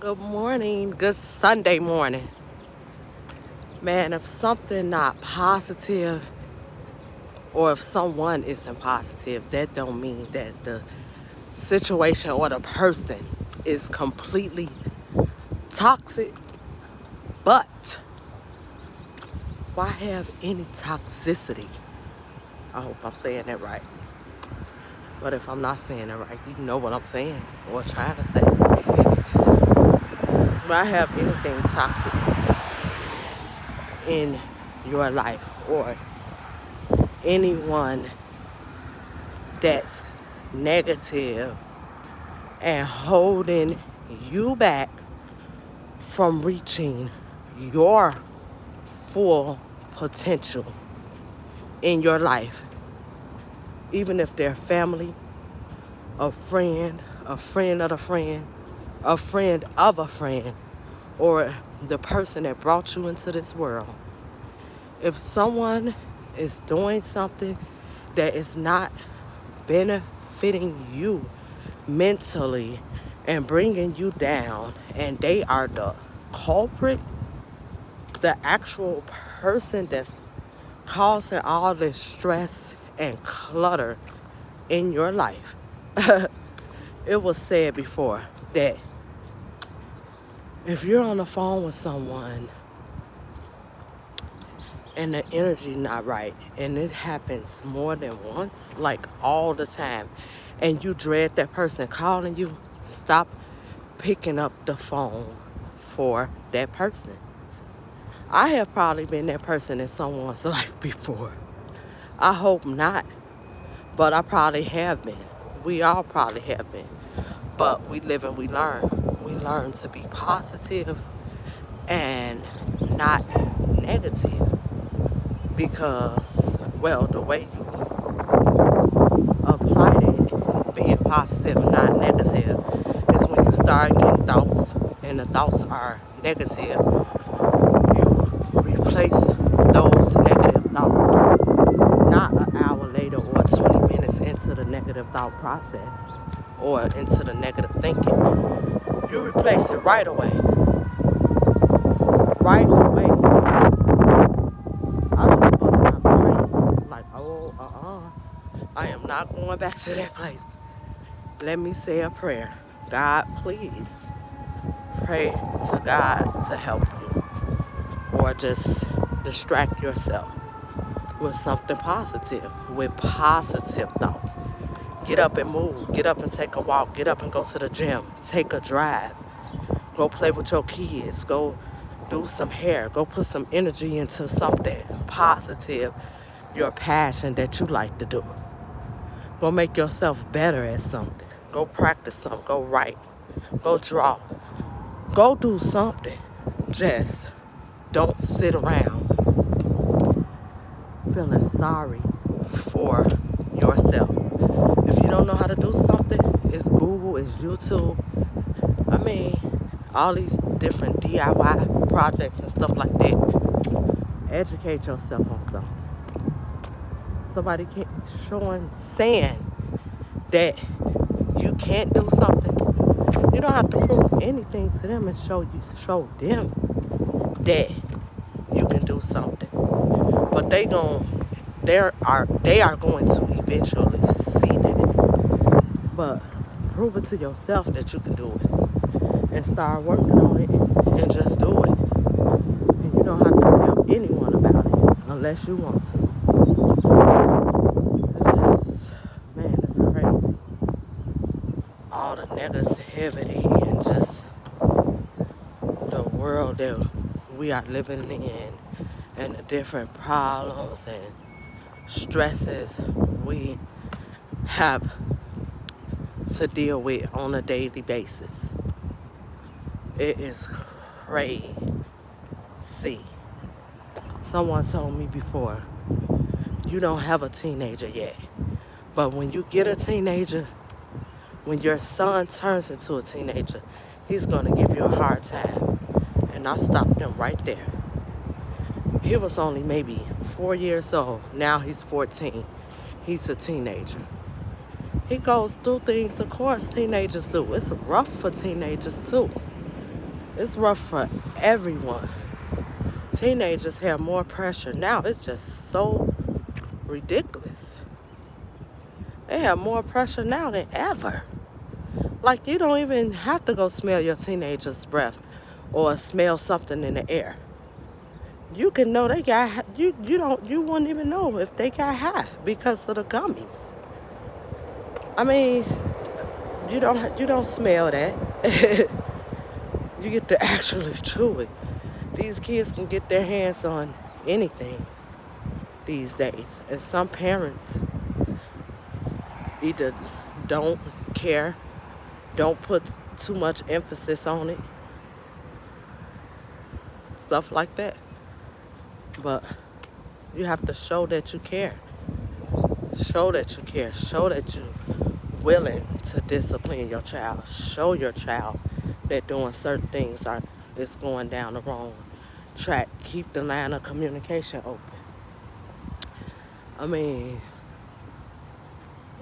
Good morning. Good Sunday morning. Man, if something not positive or if someone isn't positive, that don't mean that the situation or the person is completely toxic. But why have any toxicity? I hope I'm saying that right. But if I'm not saying it right, you know what I'm saying or trying to say. Why have anything toxic in your life or anyone that's negative and holding you back from reaching your full potential in your life, even if they're family, a friend of a friend, a friend of a friend, or the person that brought you into this world. If someone is doing something that is not benefiting you mentally and bringing you down, and they are the culprit, the actual person that's causing all this stress and clutter in your life. It was said before that if you're on the phone with someone and the energy not right, and it happens more than once, like all the time, and you dread that person calling you, stop picking up the phone for that person. I have probably been that person in someone's life before. I hope not, but I probably have been. We all probably have been. But we live and we learn. We learn to be positive and not negative. Because, well, the way you apply it, being positive and not negative, is when you start getting thoughts and the thoughts are negative, you replace those negative thoughts not an hour later or 20 minutes into the negative thought process or into the negative thinking. You replace it right away. Right away. I just bust out praying. Like, I am not going back to that place. Let me say a prayer. God, please pray to God to help you. Or just distract yourself with something positive, with positive thoughts. Get up and move. Get up and take a walk. Get up and go to the gym. Take a drive. Go play with your kids. Go do some hair. Go put some energy into something positive, your passion that you like to do. Go make yourself better at something. Go practice something. Go write. Go draw. Go do something. Just don't sit around feeling sorry for yourself. If you don't know how to do something, it's Google, it's YouTube. I mean, all these different DIY projects and stuff like that. Educate yourself on something. Somebody saying that you can't do something. You don't have to prove anything to them and show them that you can do something. But they are going to eventually see that. But prove it to yourself that you can do it. And start working on it and just do it. And you don't have to tell anyone about it unless you want to. It's just, man, it's crazy. All the negativity and just the world that we are living in and the different problems and stresses we have to deal with on a daily basis. It is crazy. Someone told me before, you don't have a teenager yet. But when you get a teenager, when your son turns into a teenager, he's going to give you a hard time. And I stopped him right there. He was only maybe 4 years old. Now he's 14. He's a teenager. He goes through things, of course, teenagers do. It's rough for teenagers too. It's rough for everyone. Teenagers have more pressure now. It's just so ridiculous. They have more pressure now than ever. Like, you don't even have to go smell your teenager's breath or smell something in the air. You can know they got you wouldn't even know if they got high because of the gummies. I mean, you don't smell that. You get to actually chew it. These kids can get their hands on anything these days. And some parents either don't care, don't put too much emphasis on it, stuff like that. But you have to show that you care. Show that you care. Show that you're willing to discipline your child. Show your child that doing certain things is going down the wrong track. Keep the line of communication open. I mean,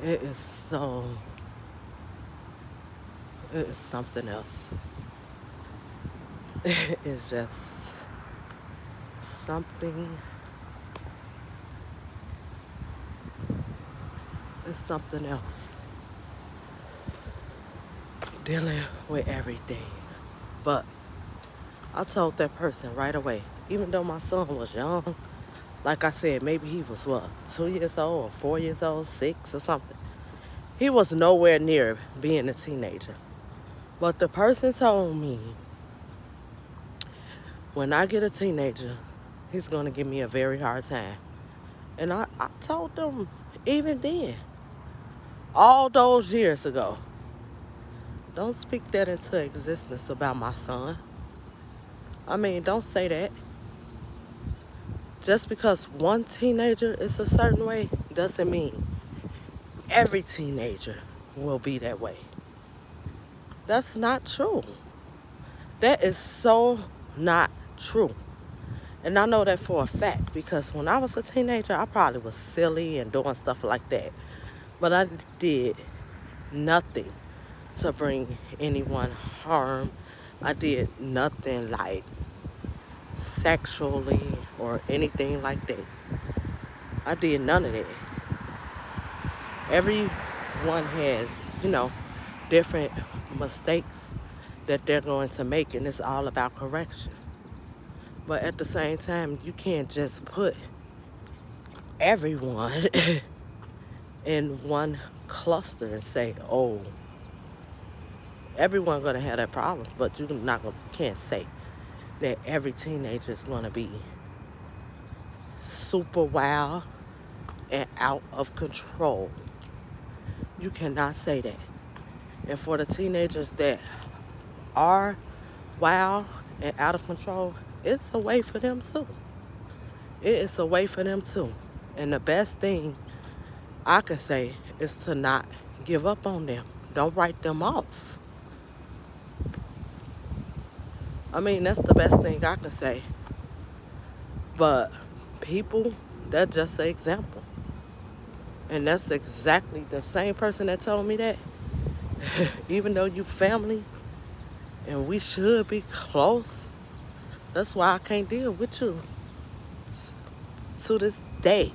it is something else. It is just something. It's something else. Dealing with everything. But I told that person right away, even though my son was young, like I said, maybe he was 2 years old or 4 years old, 6 or something. He was nowhere near being a teenager. But the person told me, when I get a teenager, he's going to give me a very hard time. And I told them, even then, all those years ago, don't speak that into existence about my son. I mean, don't say that. Just because one teenager is a certain way doesn't mean every teenager will be that way. That's not true. That is so not true. And I know that for a fact because when I was a teenager, I probably was silly and doing stuff like that. But I did nothing to bring anyone harm. I did nothing like sexually or anything like that. I did none of that. Everyone has, different mistakes that they're going to make, and it's all about correction. But at the same time, you can't just put everyone in one cluster and say, oh, everyone's going to have their problems, but you can't say that every teenager is going to be super wild and out of control. You cannot say that. And for the teenagers that are wild and out of control, it's a way for them too. It is a way for them too. And the best thing I can say is to not give up on them. Don't write them off. I mean, that's the best thing I can say. But people, that's just an example. And that's exactly the same person that told me that. Even though you family and we should be close, that's why I can't deal with you to this day.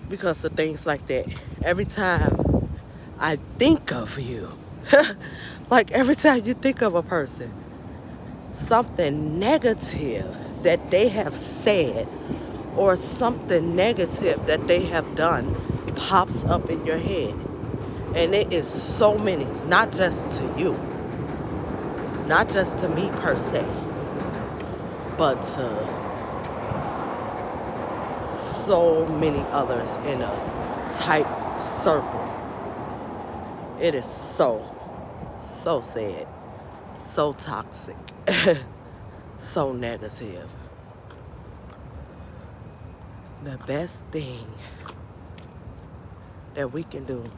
Because of things like that. Every time I think of you, like every time you think of a person, something negative that they have said or something negative that they have done pops up in your head. And it is so many, not just to you, not just to me per se, but to so many others in a tight circle. It is so sad, so toxic, so negative. The best thing that we can do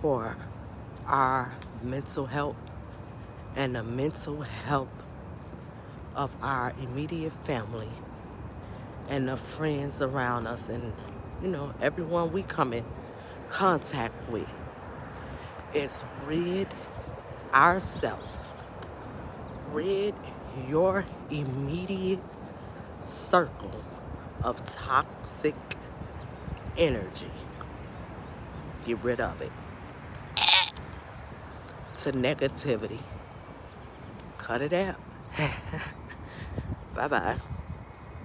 for our mental health and the mental health of our immediate family and the friends around us and, everyone we come in contact with is read ourselves. Rid your immediate circle of toxic energy. Get rid of it. To negativity. Cut it out. Bye-bye.